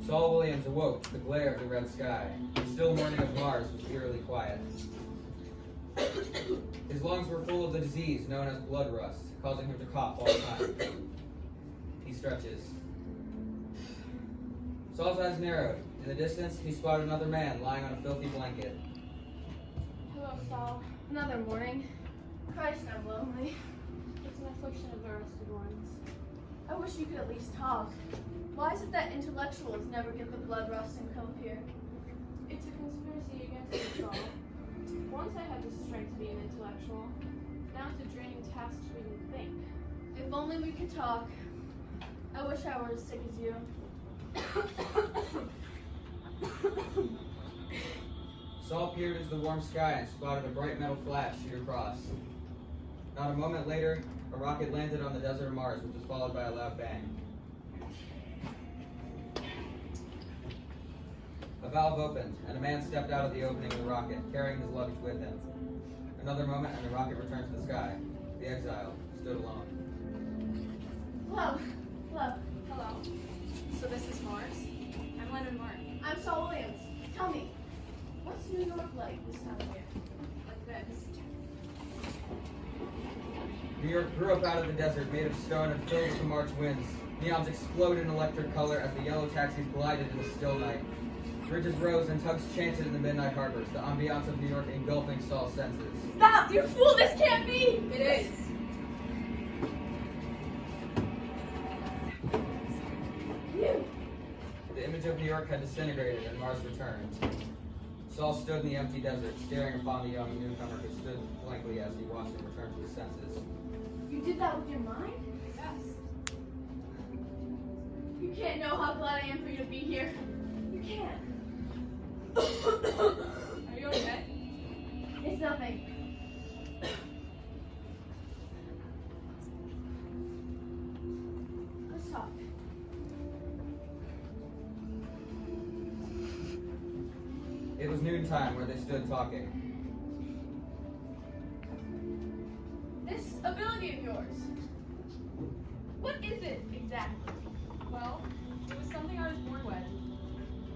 Saul Williams awoke to the glare of the red sky. The still morning of Mars was eerily quiet. His lungs were full of the disease known as blood rust, causing him to cough all the time. He stretches. Saul's eyes narrowed. In the distance, he spotted another man lying on a filthy blanket. Hello, Saul. Another morning. Christ, I'm lonely. It's an affliction of the arrested ones. I wish you could at least talk. Why is it that intellectuals never get the blood rust and come up here? It's a conspiracy against us all. Once I had the strength to be an intellectual. Now it's a draining task to even think. If only we could talk. I wish I were as sick as you. Saul peered into the warm sky and spotted a bright metal flash shoot across. Not a moment later, a rocket landed on the desert of Mars, which was followed by a loud bang. A valve opened, and a man stepped out of the opening of the rocket, carrying his luggage with him. Another moment, and the rocket returned to the sky. The exile stood alone. Hello. Hello. Hello. So this is Mars? I'm Leonard Mark. I'm Saul Williams. Tell me, what's New York like this time of year? Like this. New York grew up out of the desert, made of stone and filled with the March winds. Neons exploded in electric color as the yellow taxis glided in the still night. Bridges rose and tugs chanted in the midnight harbors, the ambiance of New York engulfing Saul's senses. Stop! You fool! This can't be! It is. You! The image of New York had disintegrated and Mars returned. Saul stood in the empty desert, staring upon the young newcomer who stood blankly as he watched him return to his senses. You did that with your mind? Yes. You can't know how glad I am for you to be here. You can't. Are you okay? It's nothing. Let's talk. It was noontime where they stood talking. This ability of yours. What is it exactly? Well, it was something I was born with.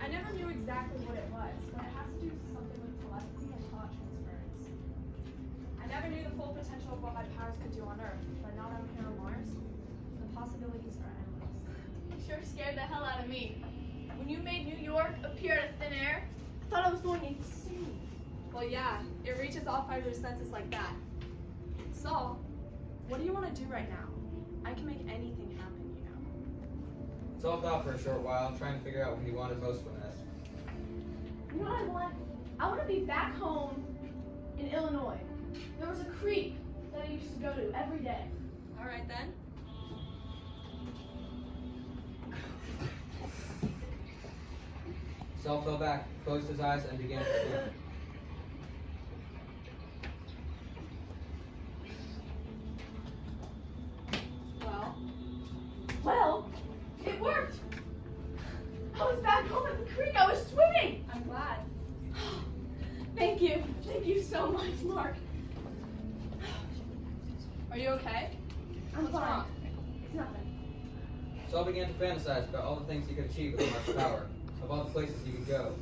I never knew exactly what it was, but it has to do something with telepathy and thought transference. I never knew the full potential of what my powers could do on Earth, but now that I'm here on Mars, the possibilities are endless. You sure scared the hell out of me. When you made New York appear out of thin air, I thought I was going insane. Well, yeah, it reaches all five of your senses like that. Saul, what do you want to do right now? I can make anything happen, you know. Saul thought for a short while, trying to figure out what he wanted most from this. You know what I want? I want to be back home in Illinois. There was a creek that I used to go to every day. All right then. Saul fell back, closed his eyes, and began to swim. Well, it worked. I was back home at the creek. I was swimming. I'm glad. Thank you. Thank you so much, Mark. Are you okay? I'm What's fine. wrong? It's nothing. Saul began to fantasize about all the things he could achieve with Mark's power, of all the places he could go.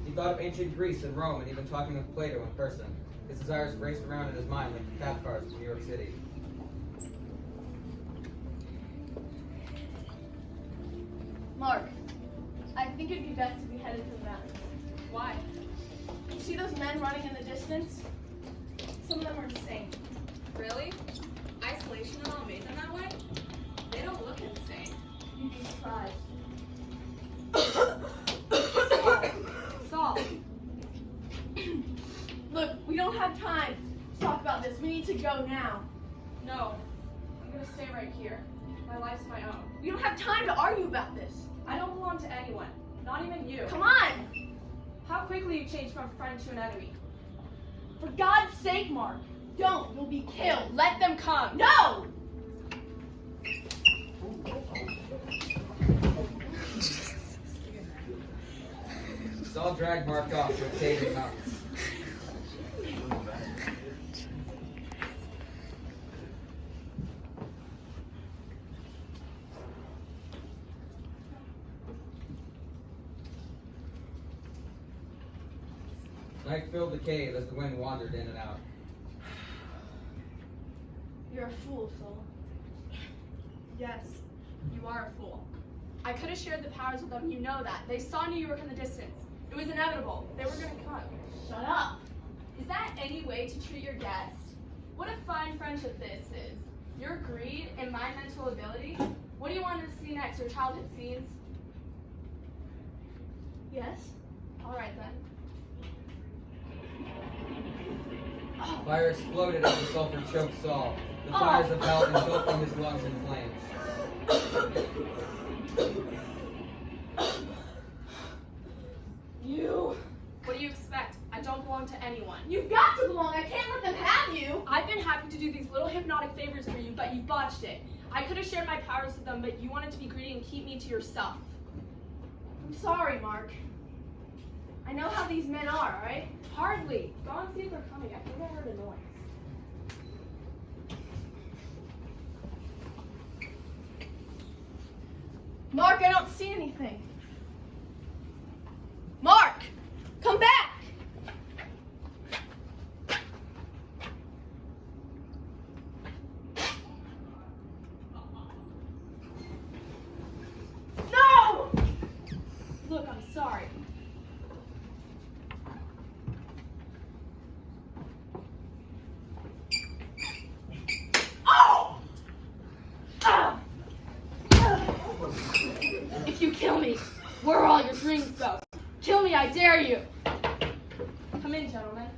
He thought of ancient Greece and Rome and even talking with Plato in person. His desires raced around in his mind like the path cars of New York City. Mark, I think it'd be best to be headed for the mountains. Why? You see those men running in the distance? Some of them are insane. Really? Isolation and all made them that way? They don't look insane. You'd be surprised. Saul. Look, we don't have time to talk about this. We need to go now. No. I'm gonna stay right here. My life's my own. We don't have time to argue about this. I don't belong to anyone. Not even you. Come on! How quickly you changed from friend to an enemy. For God's sake, Mark, don't. You'll be killed. Let them come. No! Saul dragged Mark off to a cave in the mountains. Night filled the cave as the wind wandered in and out. You're a fool, Saul. Yes, you are a fool. I could have shared the powers with them, you know that. They saw New York in the distance. It was inevitable. They were gonna come. Shut up. Is that any way to treat your guest? What a fine friendship this is. Your greed and my mental ability? What do you want to see next, your childhood scenes? Yes? All right then. Fire exploded as the sulfur choked Saul. The fires of hell engulfing his lungs in flames. You. What do you expect? I don't belong to anyone. You've got to belong. I can't let them have you. I've been happy to do these little hypnotic favors for you, but you botched it. I could have shared my powers with them, but you wanted to be greedy and keep me to yourself. I'm sorry, Mark. I know how these men are, right? Hardly. Go and see if they're coming. I think I heard a noise. Mark, I don't see anything. Mark! Come back! No! Look, I'm sorry. Oh! Ah! If you kill me, where are all your dreams go? Kill me, I dare you. Come in, gentlemen.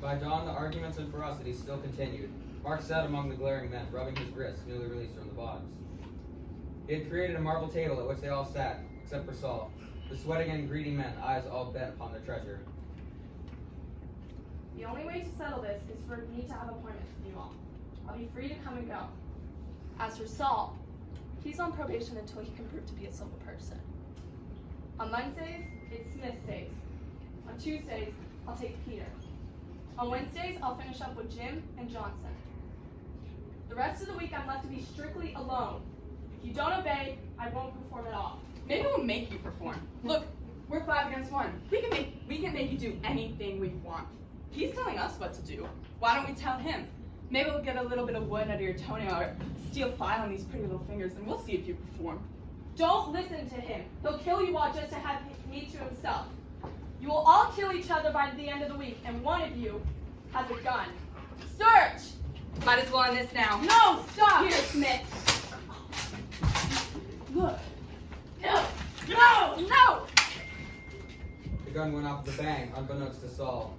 By dawn, the arguments and ferocity still continued. Mark sat among the glaring men, rubbing his wrists, newly released from the bogs. He had created a marble table at which they all sat, except for Saul, the sweating and greedy men, eyes all bent upon their treasure. The only way to settle this is for me to have appointments with you all. I'll be free to come and go. As for Saul, he's on probation until he can prove to be a civil person. On Mondays, it's Smith's days. On Tuesdays, I'll take Peter. On Wednesdays, I'll finish up with Jim and Johnson. The rest of the week, I'm left to be strictly alone. If you don't obey, I won't perform at all. Maybe we'll make you perform. Look, we're 5 against 1. We can make you do anything we want. He's telling us what to do. Why don't we tell him? Maybe we'll get a little bit of wood out of your toenail or steal fire on these pretty little fingers, and we'll see if you perform. Don't listen to him. He'll kill you all just to have me to himself. You will all kill each other by the end of the week, and one of you has a gun. Search! Might as well end this now. No, stop! Here, Smith. Look. No! No! No! The gun went off with a bang, unbeknownst to Saul.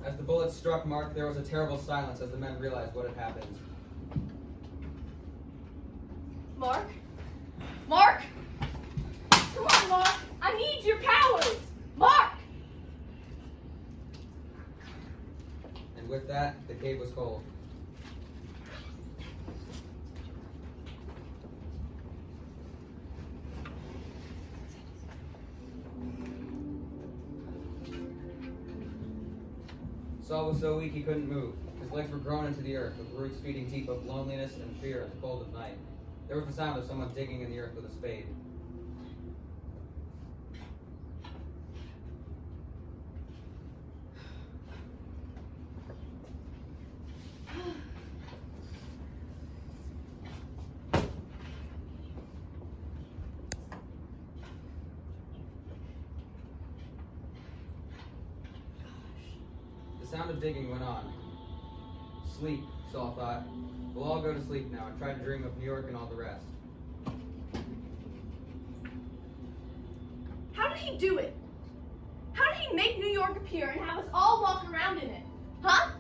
As the bullet struck Mark, there was a terrible silence as the men realized what had happened. Mark? Mark! Come on, Mark! I need your powers! Mark! And with that, the cave was cold. Saul was so weak he couldn't move. His legs were grown into the earth, with roots feeding deep of loneliness and fear in the cold of night. There was the sound of someone digging in the earth with a spade. The sound of digging went on. Sleep, Saul thought. We'll all go to sleep now and try to dream of New York and all the rest. How did he do it? How did he make New York appear and have us all walk around in it? Huh?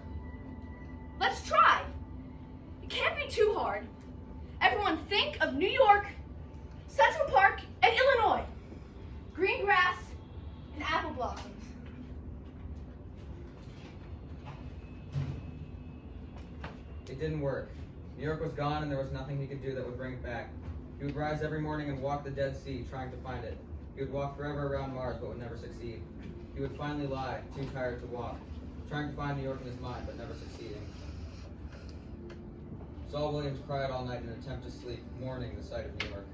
Let's try. It can't be too hard. Everyone think of New York, Central Park, and Illinois. Green grass and apple blossoms. It didn't work. New York was gone and there was nothing he could do that would bring it back. He would rise every morning and walk the Dead Sea trying to find it. He would walk forever around Mars, but would never succeed. He would finally lie, too tired to walk, trying to find New York in his mind, but never succeeding. Saul Williams cried all night in an attempt to sleep, mourning the sight of New York.